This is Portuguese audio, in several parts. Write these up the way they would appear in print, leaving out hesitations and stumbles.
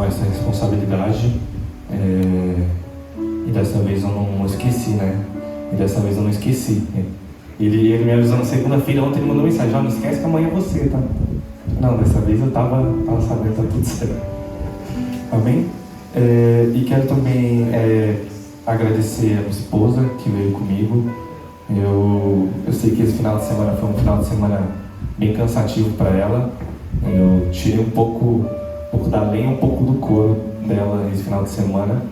essa responsabilidade. E dessa vez eu não esqueci, né? Ele me avisou na segunda-feira, ontem ele mandou mensagem: não esquece que amanhã é você, tá? Não, dessa vez eu tava sabendo, tá tudo certo. Amém? E quero também agradecer a minha esposa que veio comigo. Eu sei que esse final de semana foi um final de semana bem cansativo para ela. Eu tirei um pouco da lenha, um pouco do couro dela esse final de semana.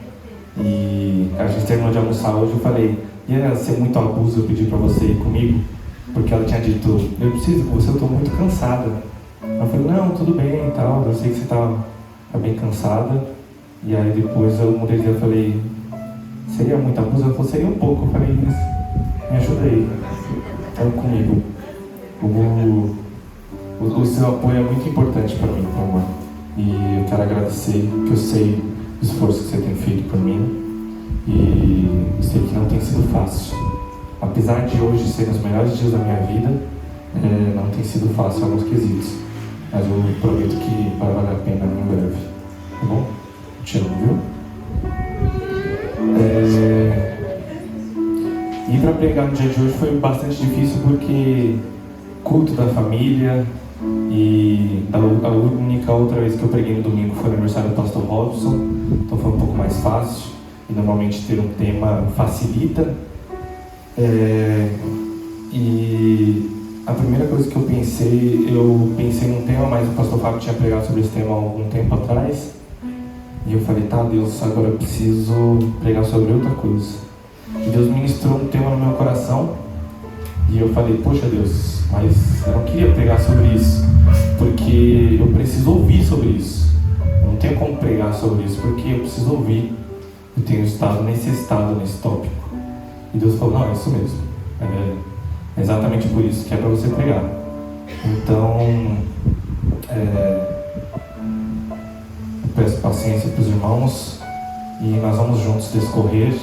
E a gente terminou de almoçar hoje. Eu falei: ia ser muito abuso eu pedir para você ir comigo? Porque ela tinha dito: eu preciso com você, eu estou muito cansada. Eu falei: não, tudo bem e tal, eu sei que você está bem cansada. E aí depois eu mudei e falei: seria muito abuso? Ela falou: seria um pouco. Eu falei: me ajuda aí, então comigo. O seu apoio é muito importante para mim, meu amor. E eu quero agradecer, que eu sei o esforço que você tem feito por mim. E sei que não tem sido fácil. Apesar de hoje ser os melhores dias da minha vida, não tem sido fácil em alguns quesitos. Mas eu prometo que vai valer a pena em breve. Tá bom? Te amo, viu? E para pregar no dia de hoje foi bastante difícil porque culto da família. E a única outra vez que eu preguei no domingo foi no aniversário do pastor Robson. Então foi um pouco mais fácil. E normalmente ter um tema facilita. E a primeira coisa que eu pensei num tema, mas o pastor Fábio tinha pregado sobre esse tema há algum tempo atrás. E eu falei: tá, Deus, agora eu preciso pregar sobre outra coisa. E Deus ministrou um tema no meu coração. E eu falei: poxa, Deus, mas eu não queria pregar sobre isso, porque eu preciso ouvir sobre isso. Eu não tenho como pregar sobre isso, porque eu preciso ouvir. Eu tenho estado necessitado nesse tópico. E Deus falou: não, é isso mesmo. É exatamente por isso que é para você pregar. Então, eu peço paciência para os irmãos e nós vamos juntos discorrer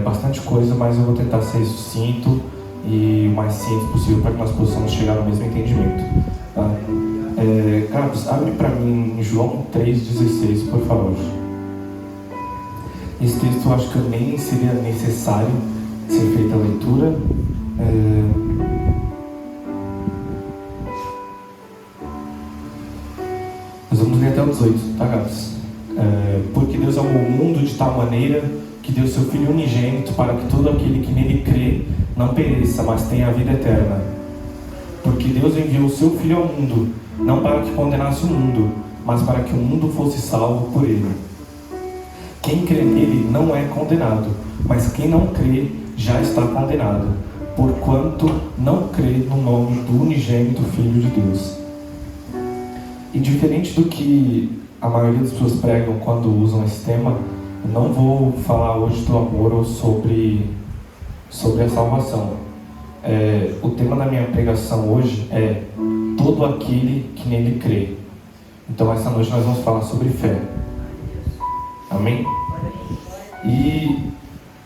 bastante coisa, mas eu vou tentar ser sucinto e o mais simples possível para que nós possamos chegar no mesmo entendimento. Tá? Carlos, abre para mim em João 3,16, por favor. Esse texto eu acho que nem seria necessário ser feita a leitura. Nós vamos ler até o 18, tá, Gabs? Porque Deus amou o mundo de tal maneira que deu seu Filho unigênito para que todo aquele que nele crê não pereça, mas tenha a vida eterna. Porque Deus enviou o seu Filho ao mundo, não para que condenasse o mundo, mas para que o mundo fosse salvo por ele. Quem crê nele não é condenado, mas quem não crê já está condenado, porquanto não crê no nome do unigênito Filho de Deus. E diferente do que a maioria das pessoas pregam quando usam esse tema, eu não vou falar hoje do amor ou sobre a salvação. O tema da minha pregação hoje é todo aquele que nele crê. Então essa noite nós vamos falar sobre fé. Amém? E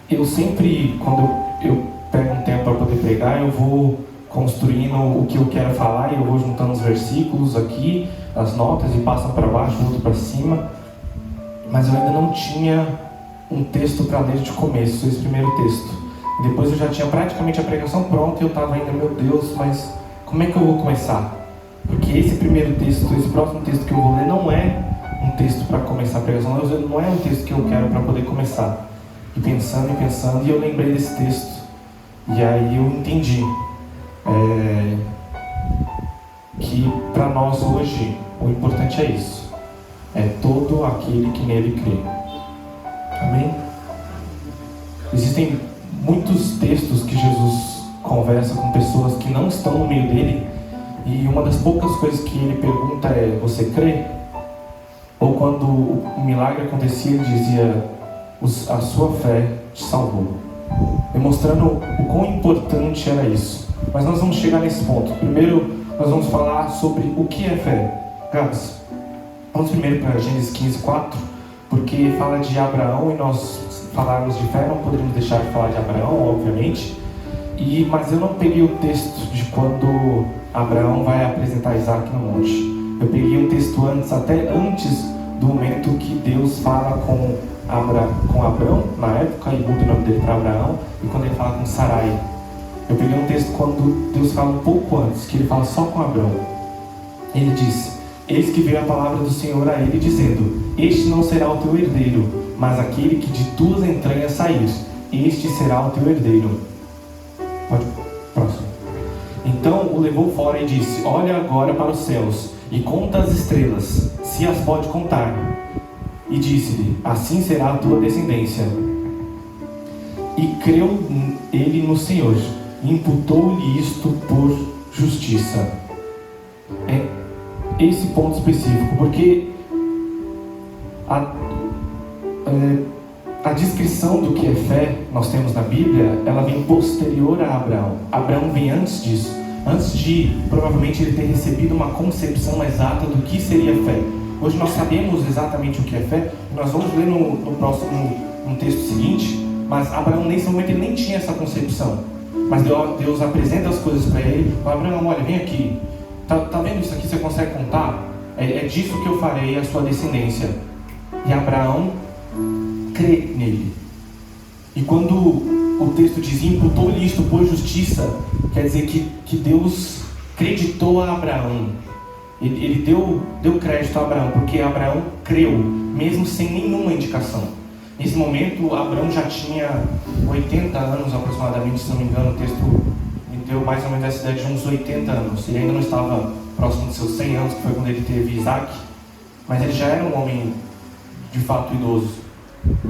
eu sempre, quando eu pego um tempo para poder pregar, eu vou construindo o que eu quero falar e eu vou juntando os versículos aqui, as notas, e passam para baixo, outro para cima. Mas eu ainda não tinha um texto para ler de começo, esse primeiro texto. E depois eu já tinha praticamente a pregação pronta e eu estava ainda: meu Deus, mas como é que eu vou começar? Porque esse primeiro texto, esse próximo texto que eu vou ler não é um texto para começar a pregação, não é um texto que eu quero para poder começar. E pensando, e eu lembrei desse texto. E aí eu entendi que para nós hoje o importante é isso: é todo aquele que nele crê. Amém? Existem muitos textos que Jesus conversa com pessoas que não estão no meio dele, e uma das poucas coisas que ele pergunta é: você crê? Ou quando o milagre acontecia, ele dizia: a sua fé te salvou, demonstrando o quão importante era isso. Mas nós vamos chegar nesse ponto. Primeiro nós vamos falar sobre o que é fé. Gabs, vamos primeiro para Gênesis 15:4, porque fala de Abraão, e nós falarmos de fé não poderíamos deixar de falar de Abraão, obviamente. Mas eu não peguei o texto de quando Abraão vai apresentar Isaac no monte. Eu peguei um texto até antes do momento com Abrão na época e muda o nome dele para Abraão, e quando ele fala com Sarai. Eu peguei um texto quando Deus fala um pouco antes, que ele fala só com Abrão. Ele diz: eis que veio a palavra do Senhor a ele, dizendo: este não será o teu herdeiro, mas aquele que de tuas entranhas sair, este será o teu herdeiro. Próximo. Então o levou fora e disse: olha agora para os céus e conta as estrelas, se as pode contar. E disse-lhe: assim será a tua descendência. E creu ele no Senhor, e imputou-lhe isto por justiça. É esse ponto específico, porque a descrição do que é fé, nós temos na Bíblia, ela vem posterior a Abraão. Abraão vem antes disso, antes de provavelmente ele ter recebido uma concepção exata do que seria fé. Hoje nós sabemos exatamente o que é fé, nós vamos ler no texto seguinte, mas Abraão nesse momento ele nem tinha essa concepção. Mas Deus apresenta as coisas para ele. Abraão, olha, vem aqui, tá vendo isso aqui, você consegue contar? É disso que eu farei a sua descendência. E Abraão crê nele. E quando o texto diz: imputou-lhe isto por justiça, quer dizer que Deus creditou a Abraão. Ele deu crédito a Abraão, porque Abraão creu, mesmo sem nenhuma indicação. Nesse momento, Abraão já tinha 80 anos aproximadamente, se não me engano. O texto me deu mais ou menos essa ideia de uns 80 anos. Ele ainda não estava próximo dos seus 100 anos, que foi quando ele teve Isaac, mas ele já era um homem de fato idoso.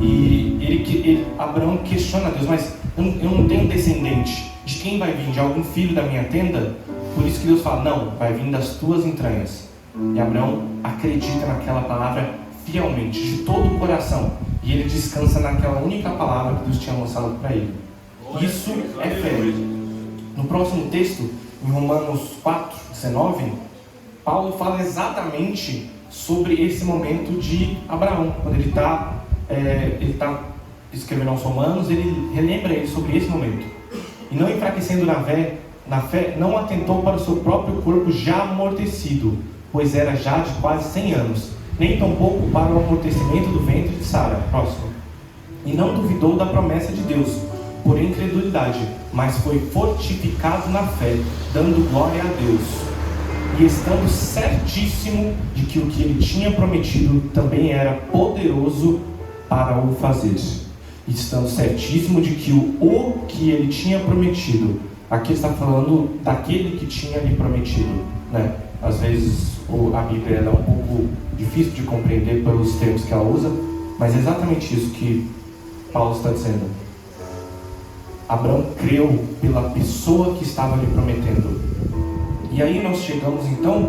E Abraão questiona Deus: mas eu não tenho descendente, de quem vai vir? De algum filho da minha tenda? Por isso que Deus fala: não, vai vir das tuas entranhas. E Abraão acredita naquela palavra fielmente, de todo o coração, e ele descansa naquela única palavra que Deus tinha lançado para ele. Isso é fé. No próximo texto, em Romanos 4:19, Paulo fala exatamente sobre esse momento de Abraão. Quando ele está escrevendo aos Romanos, ele relembra ele sobre esse momento. E não enfraquecendo na fé, não atentou para o seu próprio corpo já amortecido, pois era já de quase 100 anos, nem tampouco para o amortecimento do ventre de Sara. Próximo. E não duvidou da promessa de Deus, por incredulidade, mas foi fortificado na fé, dando glória a Deus, e estando certíssimo de que o que ele tinha prometido também era poderoso para o fazer. E estando certíssimo de que o que ele tinha prometido, aqui está falando daquele que tinha lhe prometido, né? Às vezes a Bíblia é um pouco difícil de compreender pelos termos que ela usa, mas é exatamente isso que Paulo está dizendo. Abraão creu pela pessoa que estava lhe prometendo. E aí nós chegamos então,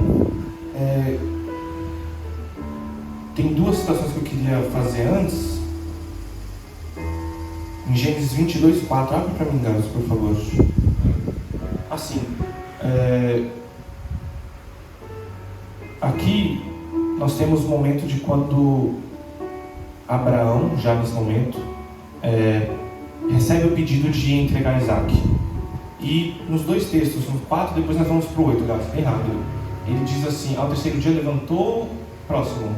tem duas situações que eu queria fazer antes. Em Gênesis 22:4, abre para mim, Gás, por favor. Assim, aqui nós temos o momento de quando Abraão, já nesse momento, recebe o pedido de entregar Isaac. E nos dois textos, no 4, depois nós vamos para o 8, Gás, bem rápido. Ele diz assim: ao terceiro dia levantou. Próximo.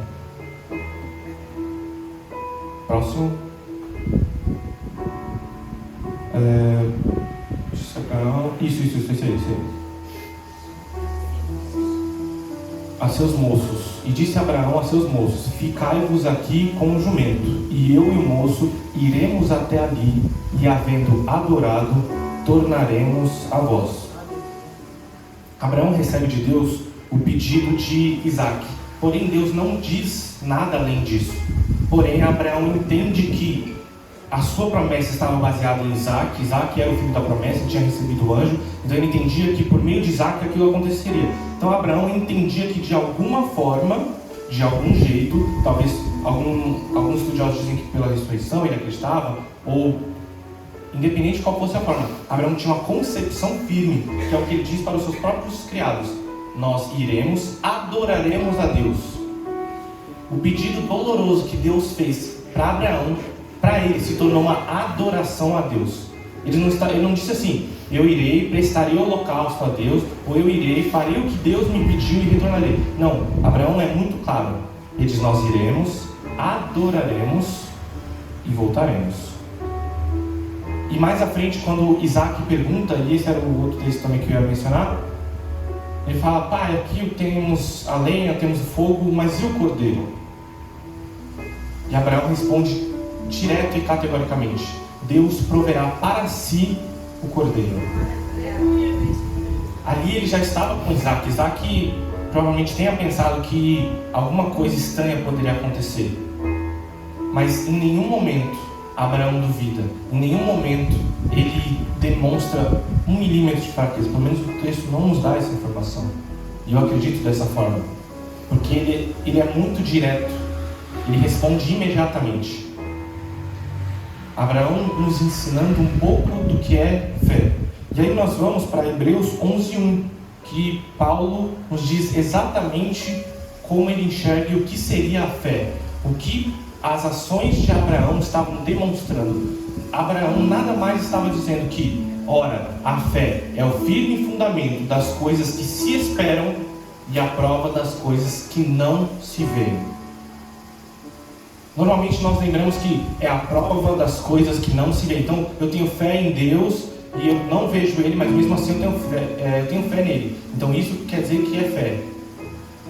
Isso. A seus moços. E disse Abraão a seus moços: ficai-vos aqui com o jumento, e eu e o moço iremos até ali, e havendo adorado, tornaremos a vós. Abraão recebe de Deus o pedido de Isaac, porém Deus não diz nada além disso. Porém Abraão entende que a sua promessa estava baseada em Isaac. Isaac era o filho da promessa, tinha recebido o anjo, então ele entendia que por meio de Isaac aquilo aconteceria. Então Abraão entendia que de alguma forma, de algum jeito, talvez alguns estudiosos dizem que pela ressurreição ele acreditava, ou independente de qual fosse a forma, Abraão tinha uma concepção firme, que é o que ele diz para os seus próprios criados: nós iremos, adoraremos a Deus. O pedido doloroso que Deus fez para Abraão, para ele se tornou uma adoração a Deus. Ele não disse assim: eu irei, prestarei holocausto a Deus, ou eu irei, farei o que Deus me pediu e retornarei. Não, Abraão é muito claro. Ele diz: nós iremos, adoraremos e voltaremos. E mais à frente, quando Isaac pergunta, e esse era o outro texto também que eu ia mencionar, ele fala: pai, aqui temos a lenha, temos o fogo, mas e o cordeiro? E Abraão responde direto e categoricamente: Deus proverá para si o cordeiro. Ali ele já estava com Isaac. Isaac provavelmente tenha pensado que alguma coisa estranha poderia acontecer, mas em nenhum momento Abraão duvida, em nenhum momento ele demonstra 1 milímetro de fraqueza. Pelo menos o texto não nos dá essa informação, e eu acredito dessa forma, porque ele é muito direto, ele responde imediatamente. Abraão nos ensinando um pouco do que é fé. E aí nós vamos para Hebreus 11:1, que Paulo nos diz exatamente como ele enxerga e o que seria a fé, o que as ações de Abraão estavam demonstrando. Abraão nada mais estava dizendo que, ora, a fé é o firme fundamento das coisas que se esperam e a prova das coisas que não se veem. Normalmente nós lembramos que é a prova das coisas que não se veem. Então eu tenho fé em Deus e eu não vejo Ele, mas mesmo assim eu tenho fé nele. Então isso quer dizer que é fé.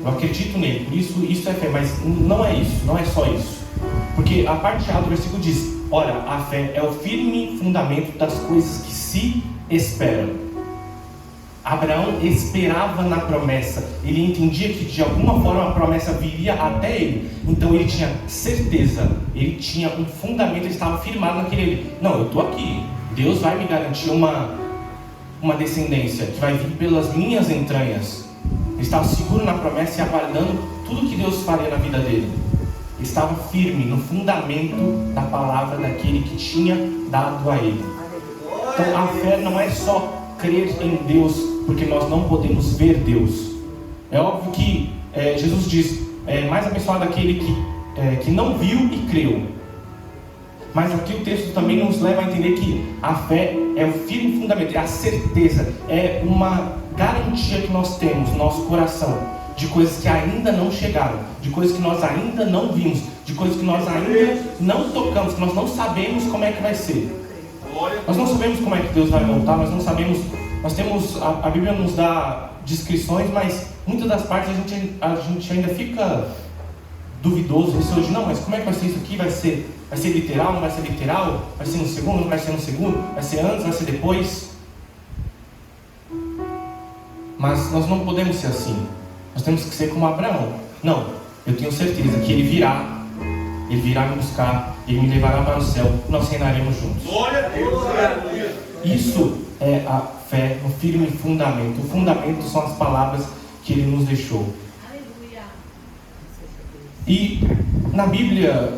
Eu acredito nele, por isso é fé. Mas não é isso, não é só isso. Porque a parte A do versículo diz: ora, a fé é o firme fundamento das coisas que se esperam. Abraão esperava na promessa, ele entendia que de alguma forma a promessa viria até ele, então ele tinha certeza, ele tinha um fundamento, ele estava firmado naquele: não, eu estou aqui, Deus vai me garantir uma descendência que vai vir pelas minhas entranhas. Ele estava seguro na promessa e aguardando tudo que Deus faria na vida dele. Ele estava firme no fundamento da palavra daquele que tinha dado a ele. Então a fé não é só crer em Deus, porque nós não podemos ver Deus. É óbvio que Jesus diz: mais abençoado aquele que não viu e creu. Mas aqui o texto também nos leva a entender que a fé é o firme fundamento, é a certeza, é uma garantia que nós temos no nosso coração de coisas que ainda não chegaram, de coisas que nós ainda não vimos, de coisas que nós ainda não tocamos, que nós não sabemos como é que vai ser. Nós não sabemos como é que Deus vai voltar, nós não sabemos. Nós temos, a Bíblia nos dá descrições, mas muitas das partes a gente ainda fica duvidoso, receoso. Não, mas como é que vai ser isso aqui? Vai ser literal, não vai ser literal? Vai ser no segundo, não vai ser no segundo? Vai ser antes, vai ser depois? Mas nós não podemos ser assim. Nós temos que ser como Abraão. Não, eu tenho certeza que ele virá me buscar, ele me levará para o céu, e nós reinaremos juntos. Glória a Deus, aleluia. Isso é a fé, o firme fundamento. O fundamento são as palavras que ele nos deixou. Aleluia. E na Bíblia,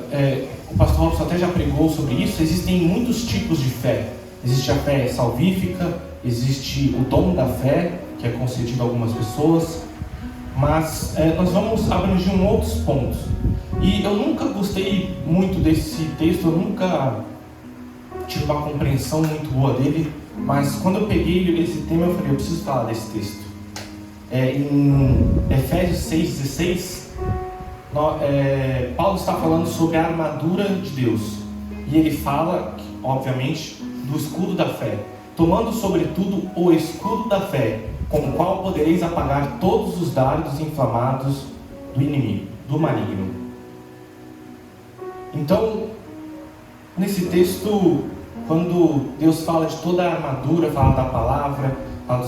o pastor Robson até já pregou sobre isso. Existem muitos tipos de fé. Existe a fé salvífica, existe o dom da fé, que é concedido a algumas pessoas. Mas nós vamos abranger outros pontos. E eu nunca gostei muito desse texto, eu nunca tive uma compreensão muito boa dele. Mas quando eu peguei esse tema, eu falei: eu preciso falar desse texto. Em Efésios 6,16, Paulo está falando sobre a armadura de Deus. E ele fala, obviamente, do escudo da fé. Tomando sobretudo o escudo da fé, com o qual podereis apagar todos os dardos inflamados do inimigo, do maligno. Então, nesse texto, quando Deus fala de toda a armadura, fala da palavra, fala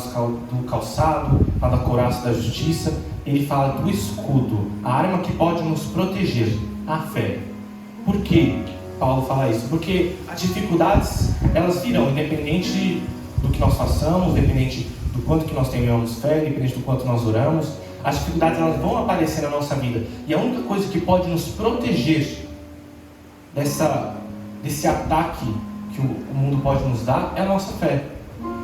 do calçado, fala da couraça da justiça, ele fala do escudo, a arma que pode nos proteger, a fé. Por que Paulo fala isso? Porque as dificuldades, elas virão, independente do que nós façamos, independente do quanto que nós tenhamos fé, independente do quanto nós oramos, as dificuldades elas vão aparecer na nossa vida. E a única coisa que pode nos proteger desse ataque que o mundo pode nos dar é a nossa fé.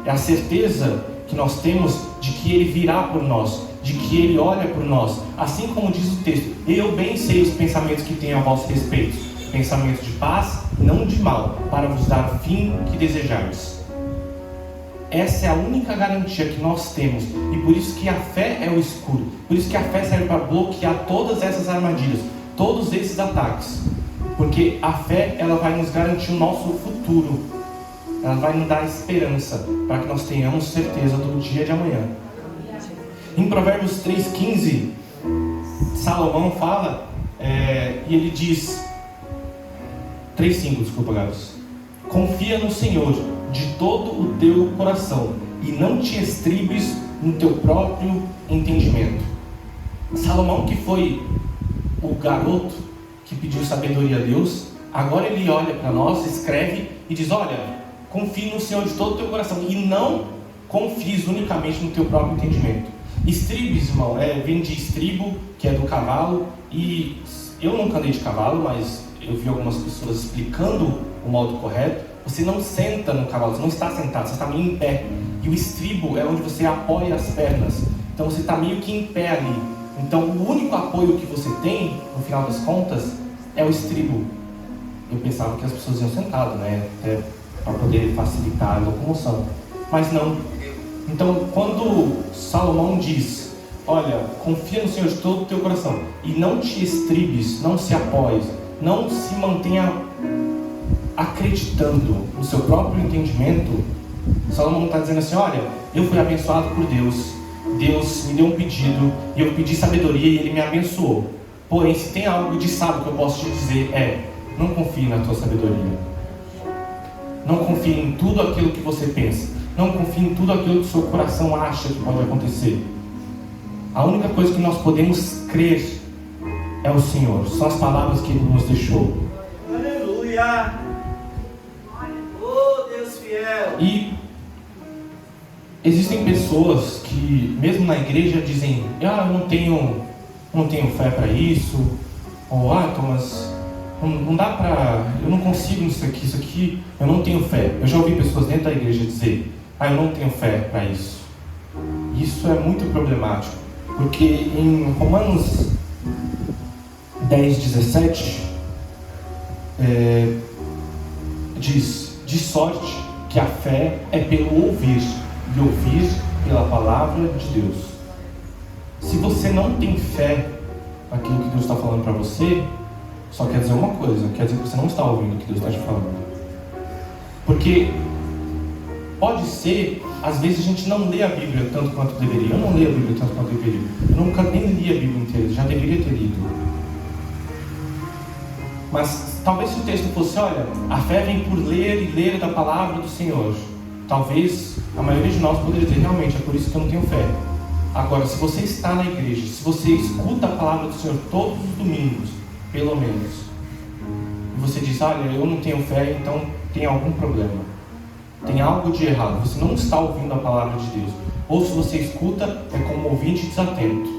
É a certeza que nós temos de que Ele virá por nós, de que Ele olha por nós. Assim como diz o texto: eu bem sei os pensamentos que tenho a vosso respeito, pensamentos de paz, não de mal, para vos dar o fim que desejardes. Essa é a única garantia que nós temos, e por isso que a fé é o escudo, por isso que a fé serve para bloquear todas essas armadilhas, todos esses ataques. Porque a fé, ela vai nos garantir o nosso futuro. Ela vai nos dar esperança para que nós tenhamos certeza do dia de amanhã. Em Provérbios 3,15, Salomão fala, e ele diz, 3,5, desculpa, Gabs. Confia no Senhor de todo o teu coração e não te estribes no teu próprio entendimento. Salomão, que foi o garoto que pediu sabedoria a Deus, agora ele olha para nós, escreve e diz: olha, confie no Senhor de todo o teu coração e não confies unicamente no teu próprio entendimento. Estribes, irmão, vem de estribo, que é do cavalo, e eu nunca andei de cavalo, mas eu vi algumas pessoas explicando o modo correto. Você não senta no cavalo, você não está sentado, você está meio em pé. E o estribo é onde você apoia as pernas. Então você está meio que em pé ali. Então o único apoio que você tem, no final das contas, é o estribo. Eu pensava que as pessoas iam sentado, né? Até para poder facilitar a locomoção. Mas não. Então quando Salomão diz: olha, confia no Senhor de todo o teu coração e não te estribes, não se apoies, não se mantenha acreditando no seu próprio entendimento. Salomão está dizendo assim: olha, eu fui abençoado por Deus, Deus me deu um pedido e eu pedi sabedoria e Ele me abençoou. Porém, se tem algo de sábio que eu posso te dizer, não confie na tua sabedoria, não confie em tudo aquilo que você pensa, não confie em tudo aquilo que o seu coração acha que pode acontecer. A única coisa que nós podemos crer é o Senhor, são as palavras que Ele nos deixou. Aleluia! Oh, Deus fiel! E existem pessoas que, mesmo na igreja, dizem: eu não tenho fé para isso, ou Thomas, não dá para, eu não consigo isso aqui, eu não tenho fé. Eu já ouvi pessoas dentro da igreja dizer: eu não tenho fé para isso. Isso é muito problemático, porque em Romanos 10:17 diz: de sorte que a fé é pelo ouvir, e ouvir pela palavra de Deus. Se você não tem fé naquilo que Deus está falando para você, só quer dizer uma coisa: quer dizer que você não está ouvindo o que Deus está te falando. Porque pode ser, às vezes a gente não lê a Bíblia tanto quanto deveria. Eu não leio a Bíblia tanto quanto deveria. Eu nunca nem li a Bíblia inteira, já deveria ter lido. Mas talvez se o texto fosse: olha, a fé vem por ler e ler da palavra do Senhor, talvez a maioria de nós poderia dizer: realmente, é por isso que eu não tenho fé. Agora, se você está na igreja, se você escuta a palavra do Senhor todos os domingos, pelo menos, e você diz: olha, eu não tenho fé, então tem algum problema, tem algo de errado, você não está ouvindo a palavra de Deus. Ou se você escuta, é como ouvinte desatento.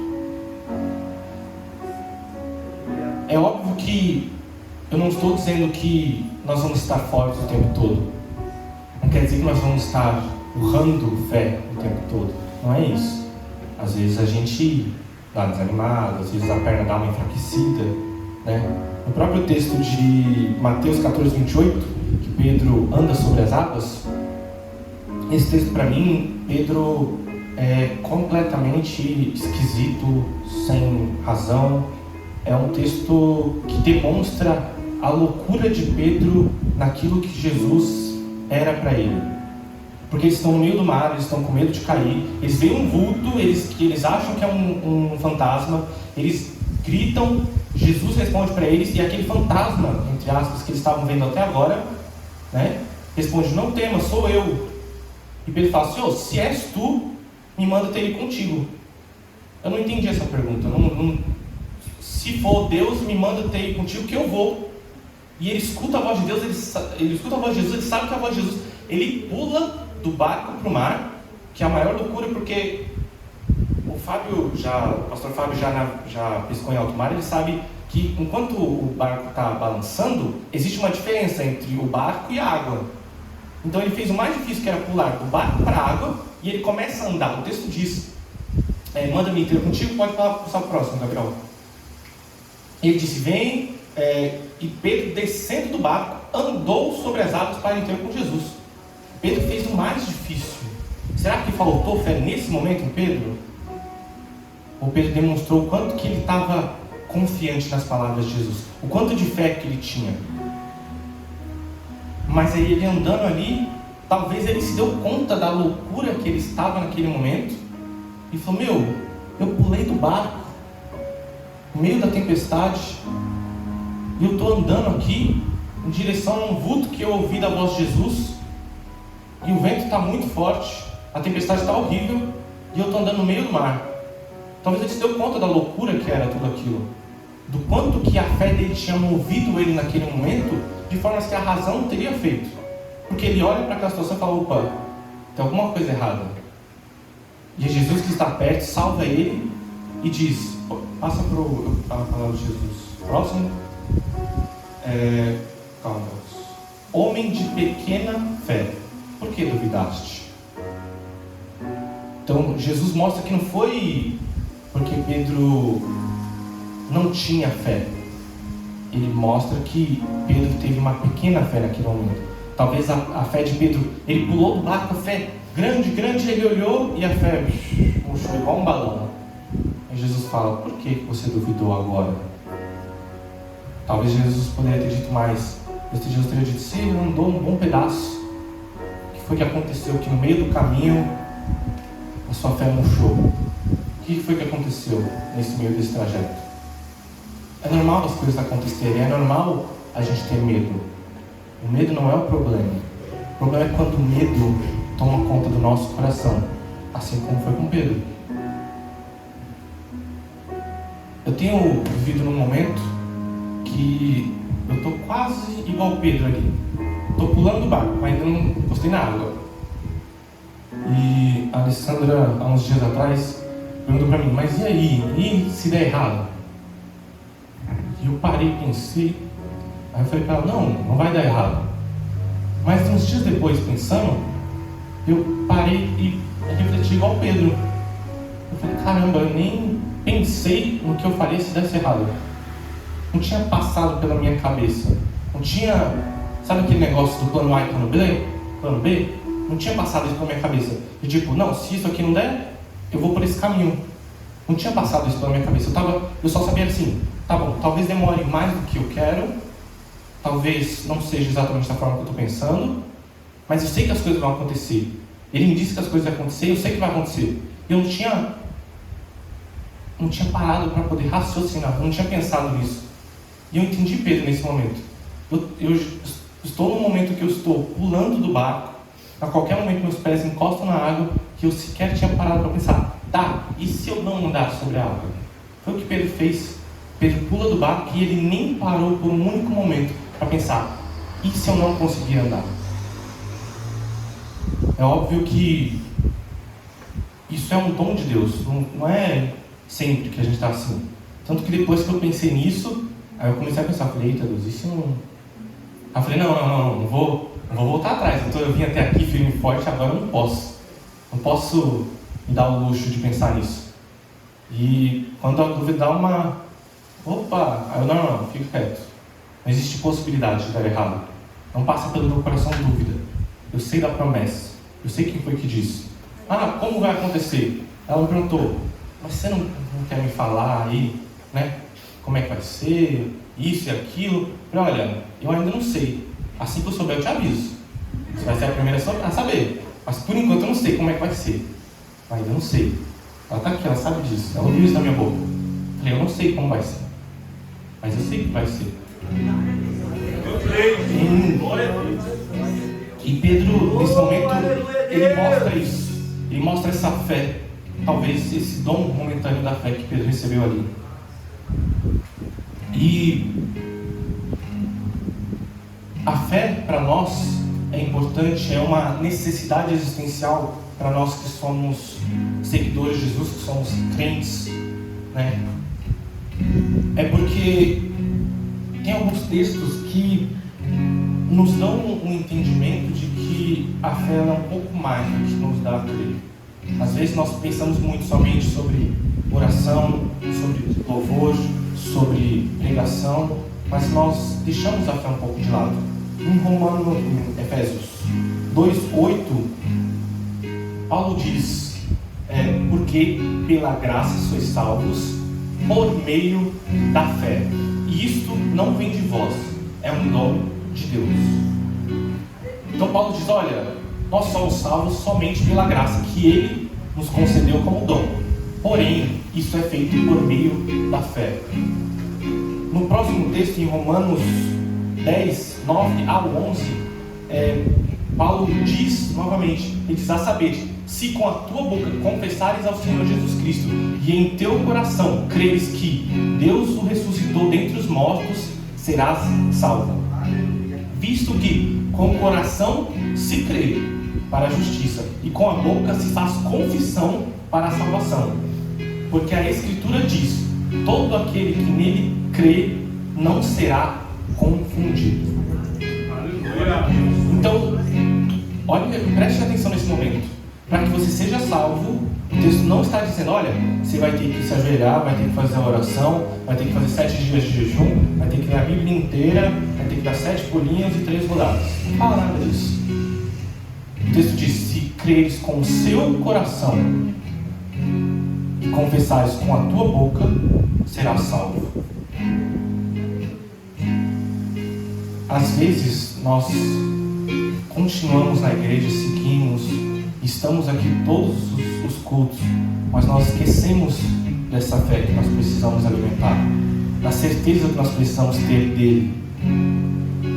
É óbvio que eu não estou dizendo que nós vamos estar fortes o tempo todo. Não quer dizer que nós vamos estar urrando fé o tempo todo. Não é isso. Às vezes a gente dá uma desanimada, às vezes a perna dá uma enfraquecida, né? No próprio texto de Mateus 14:28, que Pedro anda sobre as águas, esse texto, para mim, Pedro é completamente esquisito, sem razão. É um texto que demonstra a loucura de Pedro naquilo que Jesus era para ele. Porque eles estão no meio do mar, eles estão com medo de cair, eles veem um vulto, que eles acham que é um fantasma, eles gritam, Jesus responde para eles, e aquele fantasma, entre aspas, que eles estavam vendo até agora, né, responde: não temas, sou eu. E Pedro fala: Senhor, se és tu, me manda ter ele contigo. Eu não entendi essa pergunta. Se for Deus, me manda ter ele contigo, que eu vou. E ele escuta a voz de Deus, ele escuta a voz de Jesus, ele sabe que é a voz de Jesus. Ele pula do barco para o mar, que é a maior loucura, porque o pastor Fábio já pescou em alto mar. Ele sabe que enquanto o barco está balançando, existe uma diferença entre o barco e a água. Então ele fez o mais difícil, que era pular do barco para a água, e ele começa a andar. O texto diz: manda-me ter contigo, pode falar para o próximo, Gabriel. Ele disse: vem, e Pedro, descendo do barco, andou sobre as águas para ir ter com Jesus. Pedro fez o mais difícil. Será que faltou fé nesse momento em Pedro? Ou Pedro demonstrou o quanto que ele estava confiante nas palavras de Jesus, o quanto de fé que ele tinha. Mas aí ele andando ali, talvez ele se deu conta da loucura que ele estava naquele momento e falou: eu pulei do barco no meio da tempestade e eu estou andando aqui em direção a um vulto que eu ouvi da voz de Jesus, e o vento está muito forte, a tempestade está horrível e eu estou andando no meio do mar. Talvez ele se deu conta da loucura que era tudo aquilo, do quanto que a fé dele tinha movido ele naquele momento, de formas que a razão não teria feito. Porque ele olha para aquela situação e fala: opa, tem alguma coisa errada. E Jesus, que está perto, salva ele e diz: passa para a palavra de Jesus. Próximo. Calma. Homem de pequena fé, por que duvidaste? Então Jesus mostra que não foi porque Pedro não tinha fé. Ele mostra que Pedro teve uma pequena fé naquele momento. Talvez a fé de Pedro, ele pulou do barco, a fé grande, ele olhou e a fé murchou igual um balão. E Jesus fala: por que você duvidou agora? Talvez Jesus poderia ter dito mais. Jesus teria dito: se ele andou um bom pedaço, o que foi que aconteceu? Que no meio do caminho a sua fé murchou. O que foi que aconteceu nesse meio desse trajeto? É normal as coisas acontecerem, é normal a gente ter medo. O medo não é o problema. O problema é quando o medo toma conta do nosso coração, assim como foi com Pedro. Eu tenho vivido num momento que eu estou quase igual Pedro ali. Estou pulando do barco, ainda não encostei na água. E a Alessandra, há uns dias atrás, perguntou para mim: mas e aí? E se der errado? E eu parei e pensei. Aí eu falei para ela: não vai dar errado. Mas uns dias depois, pensando, eu parei e refleti igual Pedro. Eu falei: caramba, eu nem pensei no que eu faria se desse errado. Não tinha passado pela minha cabeça. Não tinha, sabe aquele negócio do plano A e plano B? Não tinha passado isso pela minha cabeça. E tipo, não, se isso aqui não der, eu vou por esse caminho. Não tinha passado isso pela minha cabeça. Eu só sabia assim: tá bom, talvez demore mais do que eu quero, talvez não seja exatamente da forma que eu estou pensando, mas eu sei que as coisas vão acontecer. Ele me disse que as coisas vão acontecer, eu sei que vai acontecer. E eu não tinha parado para poder raciocinar, eu não tinha pensado nisso. E eu entendi Pedro nesse momento. Eu estou no momento que eu estou pulando do barco, a qualquer momento meus pés encostam na água, que eu sequer tinha parado para pensar: tá, e se eu não andar sobre a água? Foi o que Pedro fez. Pedro pula do barco e ele nem parou por um único momento para pensar: e se eu não conseguir andar? É óbvio que isso é um dom de Deus, não é sempre que a gente está assim. Tanto que depois que eu pensei nisso, aí eu comecei a pensar, falei: eita Deus, isso não... Aí eu falei: não vou voltar atrás. Então eu vim até aqui firme e forte, agora eu não posso me dar o luxo de pensar nisso. E quando a dúvida dá uma... opa, aí eu não, fica quieto. Não existe possibilidade de dar errado. Não passa pelo meu coração dúvida. Eu sei da promessa, eu sei quem foi que disse. Como vai acontecer? Ela me perguntou: mas você não quer me falar aí, né? Como é que vai ser? Isso e aquilo? Eu falei: olha, eu ainda não sei. Assim que eu souber, eu te aviso. Você vai ser a primeira a saber. Mas por enquanto eu não sei como é que vai ser. Eu ainda não sei. Ela está aqui, ela sabe disso. Ela ouviu isso da minha boca. Eu falei: eu não sei como vai ser, mas eu sei que vai ser. E Pedro, nesse momento, ele mostra isso. Ele mostra essa fé. Talvez esse dom momentâneo da fé que Pedro recebeu ali. E a fé para nós é importante, é uma necessidade existencial para nós que somos seguidores de Jesus, que somos crentes, né? É porque tem alguns textos que nos dão um entendimento de que a fé é um pouco mais do que nos dá a crer. Às vezes nós pensamos muito somente sobre oração, sobre louvor, sobre pregação, mas nós deixamos a fé um pouco de lado. Em Efésios 2:8, Paulo diz: porque pela graça sois salvos por meio da fé. E isto não vem de vós, é um dom de Deus. Então Paulo diz, olha, nós somos salvos somente pela graça que Ele nos concedeu como dom. Porém, isso é feito por meio da fé. No próximo texto, em Romanos 10, 9 ao 11, Paulo diz novamente, ele diz, a saber, se com a tua boca confessares ao Senhor Jesus Cristo e em teu coração creres que Deus o ressuscitou dentre os mortos, serás salvo. Visto que com o coração se crê para a justiça e com a boca se faz confissão para a salvação. Porque a Escritura diz, todo aquele que nele crê não será confundido. Então, olha, preste atenção nesse momento. Para que você seja salvo, o texto não está dizendo, olha, você vai ter que se ajoelhar, vai ter que fazer a oração, vai ter que fazer 7 dias de jejum, vai ter que ler a Bíblia inteira, vai ter que dar 7 pulinhos e 3 rodadas. Não fala nada disso. O texto diz, se creres com o seu coração e confessares com a tua boca, serás salvo. Às vezes nós continuamos na igreja, seguimos, estamos aqui todos os cultos, mas nós esquecemos dessa fé que nós precisamos alimentar, da certeza que nós precisamos ter dele.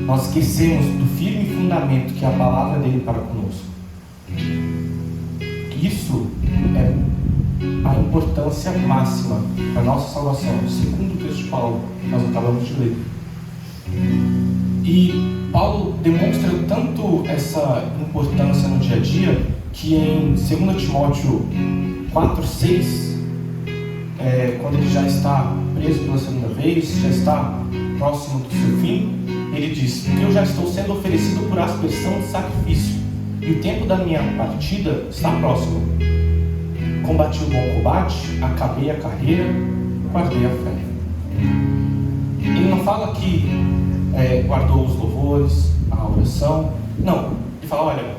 Nós esquecemos do firme fundamento que é a palavra dele para conosco. Isso é a importância máxima da nossa salvação, segundo o texto de Paulo que nós acabamos de ler. E Paulo demonstra tanto essa importância no dia a dia que em 2 Timóteo 4, 6, quando ele já está preso pela segunda vez, já está próximo do seu fim, ele diz, porque eu já estou sendo oferecido por aspersão de sacrifício, e o tempo da minha partida está próximo. Combati o bom combate, acabei a carreira, guardei a fé. Ele não fala que guardou os louvores, a oração. Não, ele fala, olha,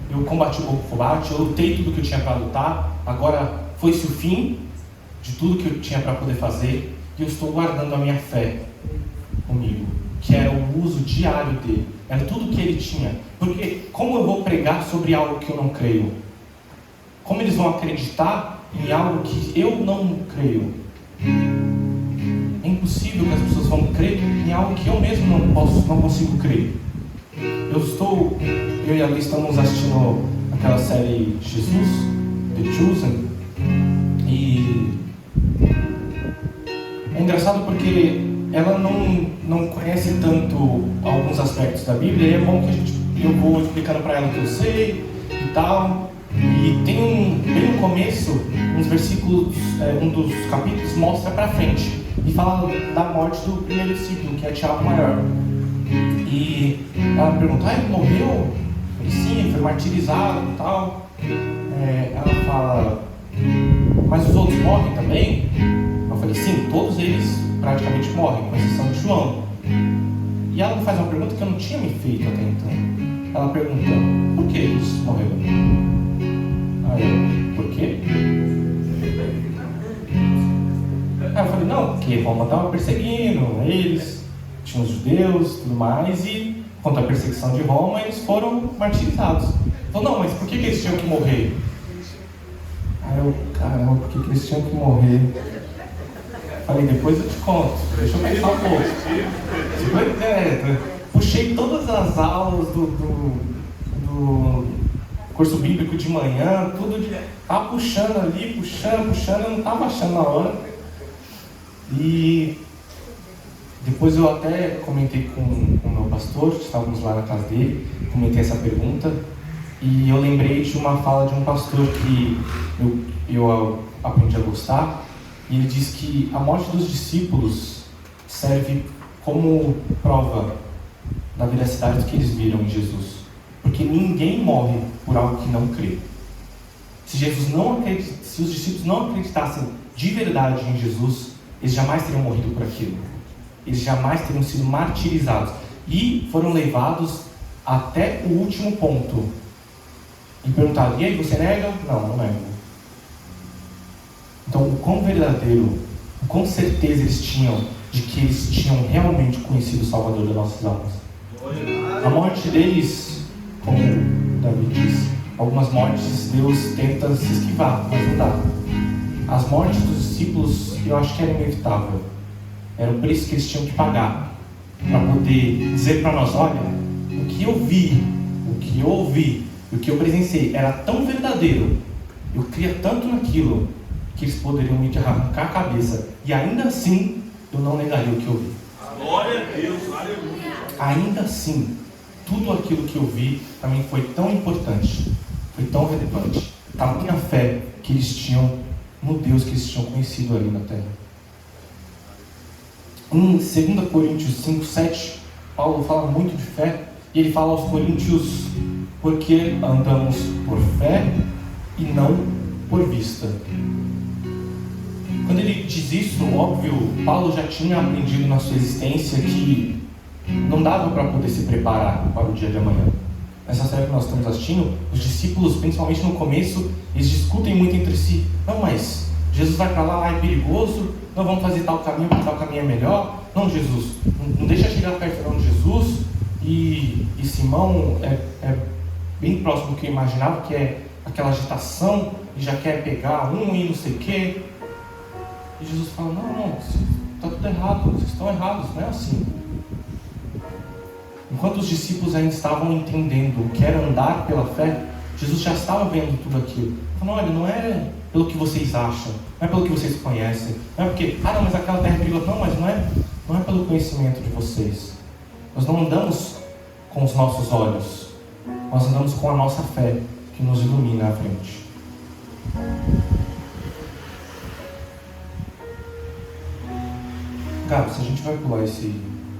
eu combati o bom combate, eu lutei tudo que eu tinha para lutar, agora foi-se o fim de tudo que eu tinha para poder fazer, e eu estou guardando a minha fé comigo, que era o uso diário dele, era tudo que ele tinha. Porque como eu vou pregar sobre algo que eu não creio? Como eles vão acreditar em algo que eu não creio? É impossível que as pessoas vão crer em algo que eu mesmo não consigo crer. Eu e a Liz estamos assistindo aquela série Jesus, The Chosen, e é engraçado porque ela não conhece tanto alguns aspectos da Bíblia, e é bom que eu vou explicando para ela o que eu sei e tal. E tem bem no começo, uns versículos, um dos capítulos mostra para frente e fala da morte do primeiro discípulo, que é Tiago Maior. E ela pergunta, ele morreu? Ele sim, ele foi martirizado e tal. Ela fala, mas os outros morrem também? Eu falei, sim, todos eles praticamente morrem, com exceção de João. E ela me faz uma pergunta que eu não tinha me feito até então. Ela pergunta, por que eles morreram? Aí eu, por quê? Aí eu falei, não, porque Roma estava perseguindo eles, tinha os judeus e tudo mais, e contra a perseguição de Roma, eles foram martirizados. Falou, não, mas por que eles tinham que morrer? Aí eu, caramba, por que eles tinham que morrer? Falei, depois eu te conto, deixa eu pensar um pouco. Puxei todas as aulas do curso bíblico de manhã, tudo tava puxando ali, puxando, eu não estava achando na hora. E depois eu até comentei com o meu pastor, estávamos lá na casa dele, comentei essa pergunta, e eu lembrei de uma fala de um pastor que eu aprendi a gostar, e ele diz que a morte dos discípulos serve como prova da veracidade do que eles viram em Jesus. Porque ninguém morre por algo que não crê. Se os discípulos não acreditassem de verdade em Jesus, eles jamais teriam morrido por aquilo. Eles jamais teriam sido martirizados. E foram levados até o último ponto. E perguntaram, e aí, você nega? Não, não nego. Então, o quão verdadeiro com certeza eles tinham de que eles tinham realmente conhecido o Salvador das nossas almas. A morte deles, como Davi disse, algumas mortes Deus tenta se esquivar, mas não dá. As mortes dos discípulos eu acho que era inevitável. Era o preço que eles tinham que pagar para poder dizer para nós: olha, o que eu vi, o que eu ouvi, o que eu presenciei era tão verdadeiro, eu cria tanto naquilo, que eles poderiam me arrancar a cabeça e ainda assim eu não negaria o que eu vi. Glória a Deus, aleluia. Ainda assim, tudo aquilo que eu vi para mim foi tão importante, foi tão relevante, a minha fé que eles tinham no Deus que eles tinham conhecido ali na terra. Em 2 Coríntios 5, 7, Paulo fala muito de fé, e ele fala aos coríntios: porque andamos por fé e não por vista. Quando ele diz isso, óbvio, Paulo já tinha aprendido na sua existência que não dava para poder se preparar para o dia de amanhã. Nessa série que nós estamos assistindo, os discípulos, principalmente no começo, eles discutem muito entre si: não, mas Jesus vai para lá, é perigoso, não, vamos fazer tal caminho, porque tal caminho é melhor. Não, Jesus, não deixa chegar perto não de Jesus. E Simão é bem próximo do que eu imaginava, que é aquela agitação, e já quer pegar um e não sei o quê. E Jesus fala: não, está tudo errado, vocês estão errados, não é assim. Enquanto os discípulos ainda estavam entendendo o que era andar pela fé, Jesus já estava vendo tudo aquilo. Falando: olha, não é pelo que vocês acham, não é pelo que vocês conhecem, não é porque, não, mas aquela terra é perigosa. Não, mas não é pelo conhecimento de vocês. Nós não andamos com os nossos olhos, nós andamos com a nossa fé que nos ilumina à frente. Gabi, se a gente vai pular esse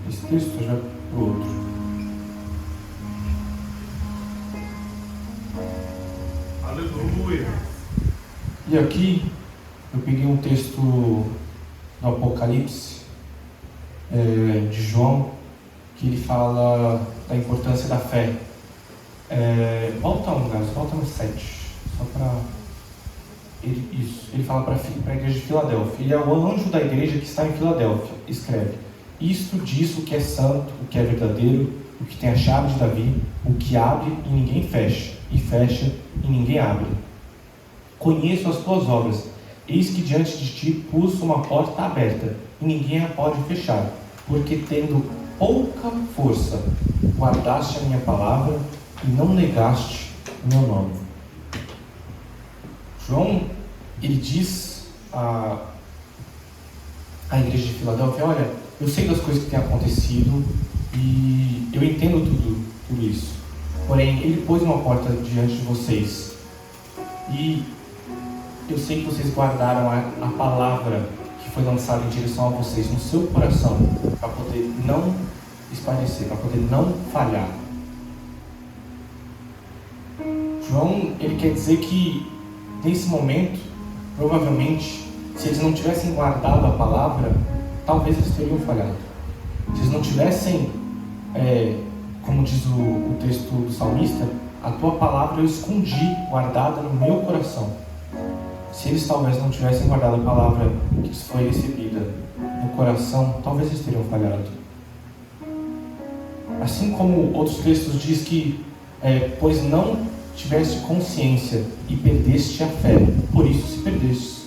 texto, a gente vai para o outro. Aleluia. E aqui eu peguei um texto do Apocalipse, de João, que ele fala da importância da fé. Volta no 7, só para... Ele fala para a igreja de Filadélfia. Ele é o anjo da igreja que está em Filadélfia. Escreve: isto diz o que é santo, o que é verdadeiro, o que tem a chave de Davi, o que abre e ninguém fecha, e fecha e ninguém abre. Conheço as tuas obras, eis que diante de ti pus uma porta aberta, e ninguém a pode fechar, porque tendo pouca força, guardaste a minha palavra e não negaste o meu nome. João, ele diz à igreja de Filadélfia: olha, eu sei das coisas que têm acontecido e eu entendo tudo isso, porém ele pôs uma porta diante de vocês e eu sei que vocês guardaram a palavra que foi lançada em direção a vocês no seu coração, para poder não espalhecer, para poder não falhar. João, ele quer dizer que nesse momento, provavelmente, se eles não tivessem guardado a palavra, talvez eles teriam falhado. Se eles não tivessem, como diz o texto do salmista, a tua palavra eu escondi, guardada no meu coração. Se eles talvez não tivessem guardado a palavra que foi recebida no coração, talvez eles teriam falhado. Assim como outros textos diz que, pois não tiveste consciência e perdeste a fé, por isso se perdeste.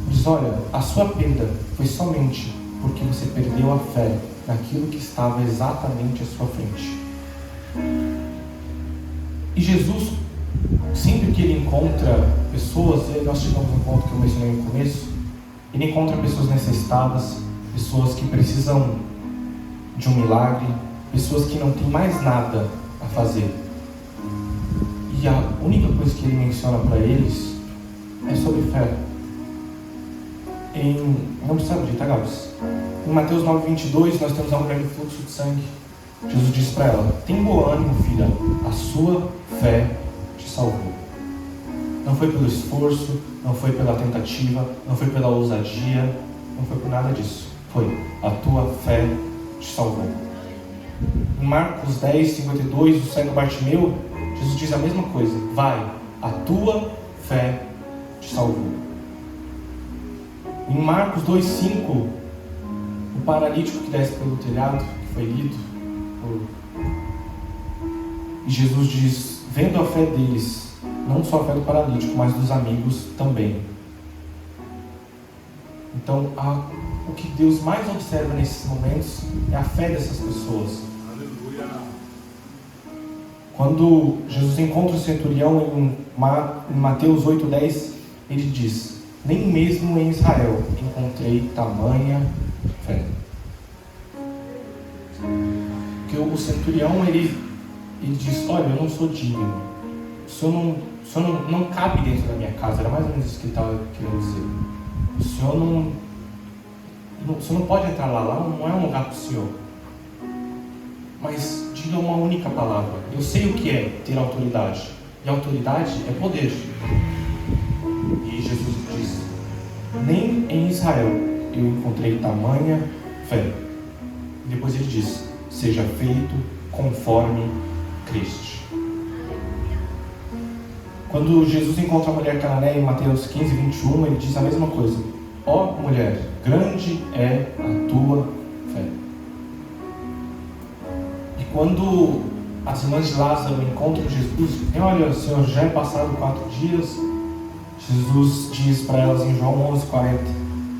Diz: olha, a sua perda foi somente porque você perdeu a fé naquilo que estava exatamente à sua frente. E Jesus, sempre que ele encontra pessoas, nós tivemos um ponto que eu mencionei no começo, ele encontra pessoas necessitadas, pessoas que precisam de um milagre, pessoas que não têm mais nada a fazer. E a única coisa que ele menciona para eles é sobre fé. Não precisa abrir, tá, Gabs? Em Mateus 9:22, nós temos a mulher do fluxo de sangue. Jesus diz para ela: tem bom ânimo, filha, a sua fé te salvou. Não foi pelo esforço, não foi pela tentativa, não foi pela ousadia, não foi por nada disso. Foi a tua fé te salvou. Em Marcos 10:52, o cego Bartimeu, Jesus diz a mesma coisa: vai, a tua fé te salvou. Em Marcos 2,5, o paralítico que desce pelo telhado, que foi lido, e Jesus diz, vendo a fé deles, não só a fé do paralítico, mas dos amigos também. Então, o que Deus mais observa nesses momentos é a fé dessas pessoas. Aleluia. Quando Jesus encontra o centurião em Mateus 8,10, ele diz, nem mesmo em Israel encontrei tamanha fé. Porque o centurião, ele diz, olha, eu não sou digno, o senhor não cabe dentro da minha casa, era mais ou menos isso que ele estava querendo dizer. O senhor não pode entrar lá não é um lugar para o senhor. Mas diga uma única palavra. Eu sei o que é ter autoridade. E autoridade é poder. E Jesus diz, nem em Israel eu encontrei tamanha fé. E depois ele diz, seja feito conforme Cristo. Quando Jesus encontra a mulher cananeia em Mateus 15:21, ele diz a mesma coisa. Ó mulher, grande é a tua fé. E quando as irmãs de Lázaro encontram Jesus, olha, Senhor, já é passado 4 dias. Jesus diz para elas em João 11:40,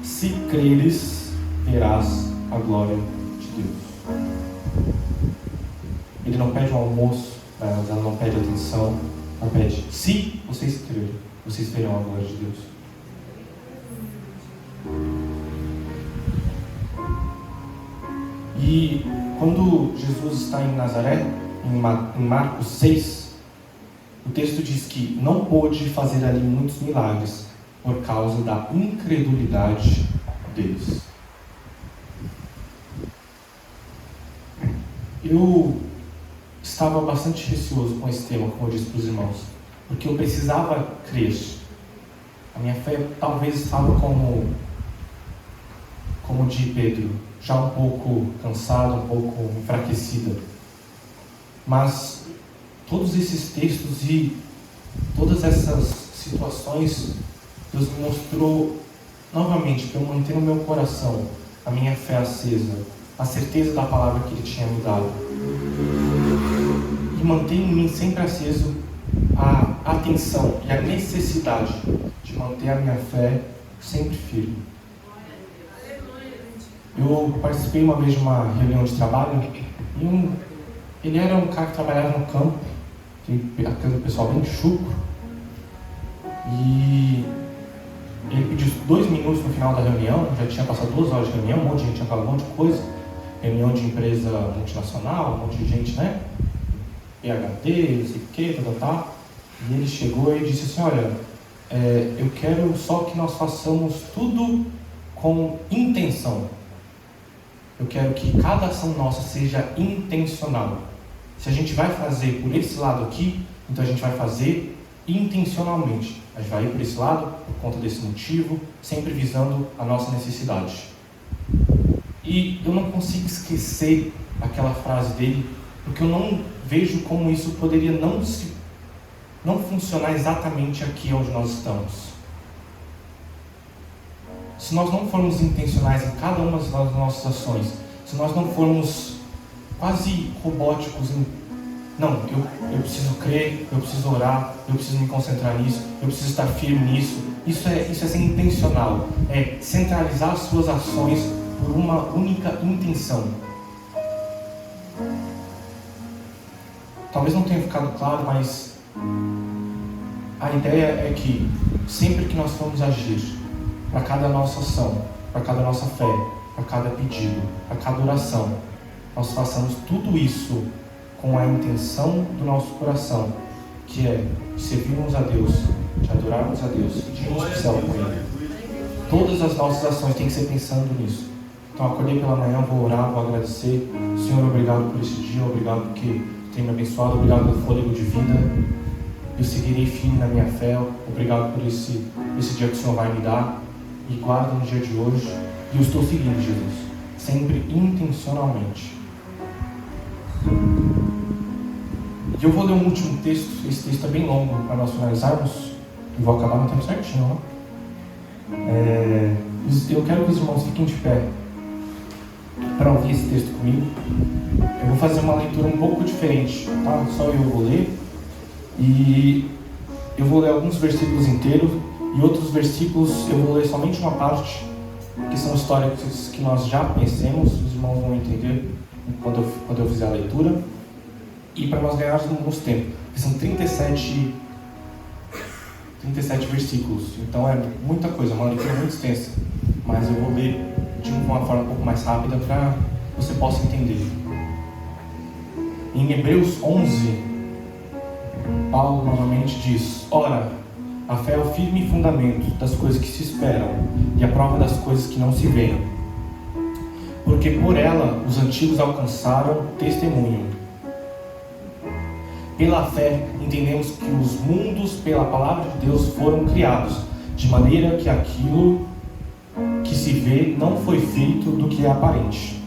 se creres, verás a glória de Deus. Ele não pede um almoço para elas, ela não pede atenção, ela pede, se vocês crerem, vocês verão a glória de Deus. E quando Jesus está em Nazaré, em Marcos 6, o texto diz que não pôde fazer ali muitos milagres por causa da incredulidade deles. Eu estava bastante receoso com esse tema, como eu disse para os irmãos, porque eu precisava crer. A minha fé talvez estava como de Pedro, já um pouco cansada, um pouco enfraquecida. Mas todos esses textos e todas essas situações, Deus me mostrou novamente para eu manter no meu coração a minha fé acesa, a certeza da palavra que Ele tinha me dado. E manter em mim sempre aceso a atenção e a necessidade de manter a minha fé sempre firme. Eu participei uma vez de uma reunião de trabalho e ele era um cara que trabalhava no campo, aquele pessoal bem chucro, e ele pediu 2 minutos no final da reunião, já tinha passado 2 horas de reunião, um monte de gente tinha falado um monte de coisa, reunião de empresa multinacional, um monte de gente, né? PHD, não sei o que, tá. E ele chegou e disse assim, olha, eu quero só que nós façamos tudo com intenção. Eu quero que cada ação nossa seja intencional. Se a gente vai fazer por esse lado aqui, então a gente vai fazer intencionalmente. A gente vai ir por esse lado por conta desse motivo, sempre visando a nossa necessidade. E eu não consigo esquecer aquela frase dele, porque eu não vejo como isso poderia não funcionar exatamente aqui onde nós estamos. Se nós não formos intencionais em cada uma das nossas ações, se nós não formos quase robóticos eu preciso crer, eu preciso orar, eu preciso me concentrar nisso, eu preciso estar firme nisso, isso é ser intencional, é centralizar as suas ações por uma única intenção. Talvez não tenha ficado claro, mas a ideia é que sempre que nós formos agir, para cada nossa ação, para cada nossa fé, para cada pedido, para cada oração, nós façamos tudo isso com a intenção do nosso coração, que é servirmos a Deus, de adorarmos a Deus, de irmos para o céu com Ele. Todas as nossas ações têm que ser pensando nisso. Então, acordei pela manhã, vou orar, vou agradecer. Senhor, obrigado por esse dia, obrigado porque tem me abençoado, obrigado pelo fôlego de vida. Eu seguirei firme na minha fé, obrigado por esse dia que o Senhor vai me dar. E guarda no dia de hoje. E eu estou seguindo Jesus, sempre intencionalmente. E eu vou ler um último texto. Esse texto é bem longo para nós finalizarmos. E vou acabar no tempo certinho, né? Eu quero que os irmãos fiquem de pé para ouvir esse texto comigo. Eu vou fazer uma leitura um pouco diferente, tá? Só eu vou ler. E eu vou ler alguns versículos inteiros e outros versículos eu vou ler somente uma parte, que são histórias que nós já conhecemos, os irmãos vão entender quando eu fizer a leitura. E para nós ganharmos alguns tempos, que são 37 versículos, então é muita coisa, uma leitura muito extensa, mas eu vou ler de uma forma um pouco mais rápida para que você possa entender. Em Hebreus 11, Paulo novamente diz: ora, a fé é o firme fundamento das coisas que se esperam e a prova das coisas que não se veem, porque por ela os antigos alcançaram testemunho. Pela fé entendemos que os mundos pela palavra de Deus foram criados, de maneira que aquilo que se vê não foi feito do que é aparente.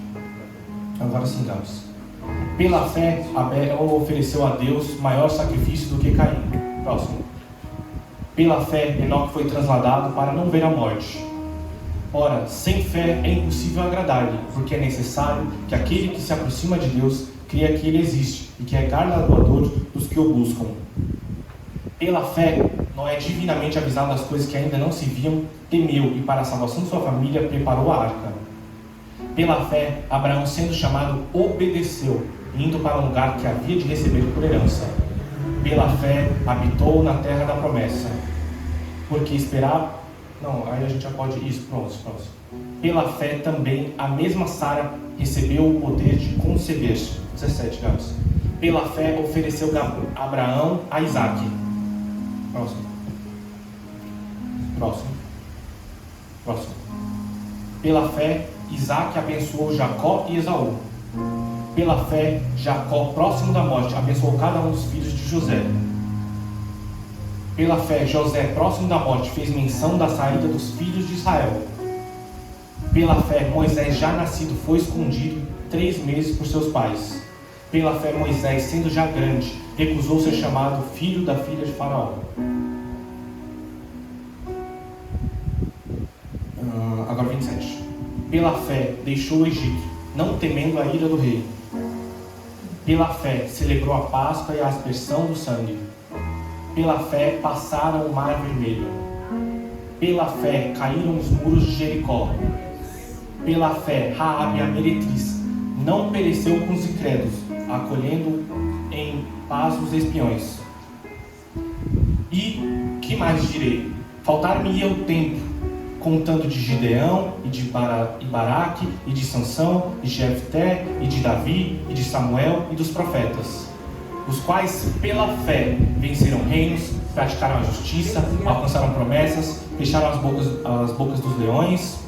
Agora sim, vamos. Pela fé Abel ofereceu a Deus maior sacrifício do que Caim. Próximo. Pela fé Enoque foi trasladado para não ver a morte. Ora, sem fé é impossível agradar-lhe, porque é necessário que aquele que se aproxima de Deus creia que ele existe e que é galardoador dos que o buscam. Pela fé, Noé, divinamente avisado das coisas que ainda não se viam, temeu e para a salvação de sua família preparou a arca. Pela fé, Abraão, sendo chamado, obedeceu, indo para um lugar que havia de receber por herança. Pela fé, habitou na terra da promessa, porque esperava... Não, aí a gente já pode... Isso, pronto. Pela fé também, a mesma Sara recebeu o poder de conceber. 17, Gabs. Pela fé, ofereceu Abraão a Isaque. Próximo. Pela fé, Isaque abençoou Jacó e Esaú. Pela fé, Jacó, próximo da morte, abençoou cada um dos filhos de José. Pela fé, José, próximo da morte, fez menção da saída dos filhos de Israel. Pela fé, Moisés, já nascido, foi escondido 3 meses por seus pais. Pela fé, Moisés, sendo já grande, recusou ser chamado filho da filha de Faraó. Agora 27. Pela fé, deixou o Egito, não temendo a ira do rei. Pela fé, celebrou a Páscoa e a aspersão do sangue. Pela fé, passaram o mar vermelho. Pela fé, caíram os muros de Jericó. Pela fé, Raabe, a meretriz, não pereceu com os incrédulos, acolhendo em paz os espiões. E, que mais direi? Faltar-me-ia o tempo, contando de Gideão, e de Baraque, e de Sansão, e de Jefté, e de Davi, e de Samuel, e dos profetas, os quais, pela fé, venceram reinos, praticaram a justiça, alcançaram promessas, fecharam as bocas dos leões,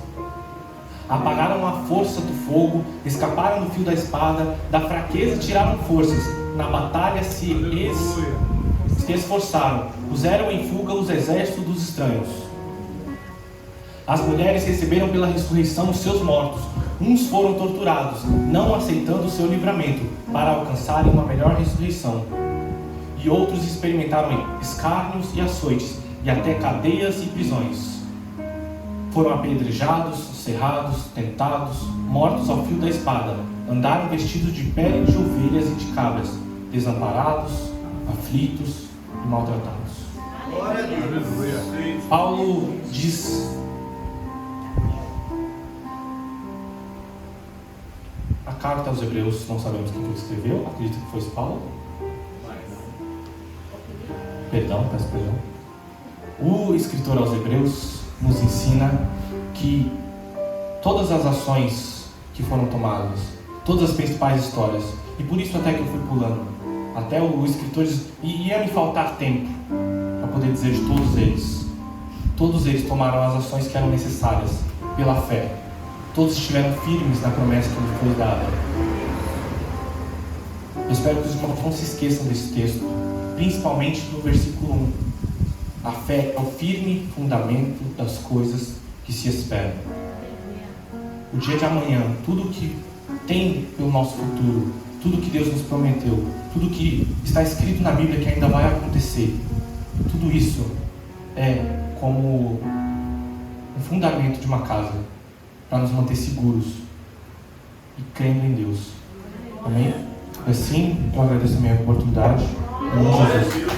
apagaram a força do fogo, escaparam do fio da espada, da fraqueza tiraram forças, na batalha se esforçaram, puseram em fuga os exércitos dos estranhos. As mulheres receberam pela ressurreição os seus mortos, uns foram torturados, não aceitando o seu livramento, para alcançarem uma melhor ressurreição. E outros experimentaram escárnios e açoites, e até cadeias e prisões. Foram apedrejados, cerrados, tentados, mortos ao fio da espada, andaram vestidos de pele de ovelhas e de cabras, desamparados, aflitos e maltratados. Glória a Deus. Paulo diz... A carta aos Hebreus, não sabemos quem foi que escreveu, acredito que foi Paulo. Peço perdão. O escritor aos Hebreus nos ensina que todas as ações que foram tomadas, todas as principais histórias, e por isso até que eu fui pulando, até o escritor diz, e ia me faltar tempo para poder dizer de todos eles tomaram as ações que eram necessárias pela fé. Todos estiveram firmes na promessa que lhes foi dada. Eu espero que os irmãos não se esqueçam desse texto, principalmente no versículo 1. A fé é o firme fundamento das coisas que se esperam. O dia de amanhã, tudo que tem pelo nosso futuro, tudo que Deus nos prometeu, tudo que está escrito na Bíblia que ainda vai acontecer, tudo isso é como um fundamento de uma casa, para nos manter seguros e crendo em Deus. Amém? Assim, eu agradeço a minha oportunidade. Em nome de Jesus.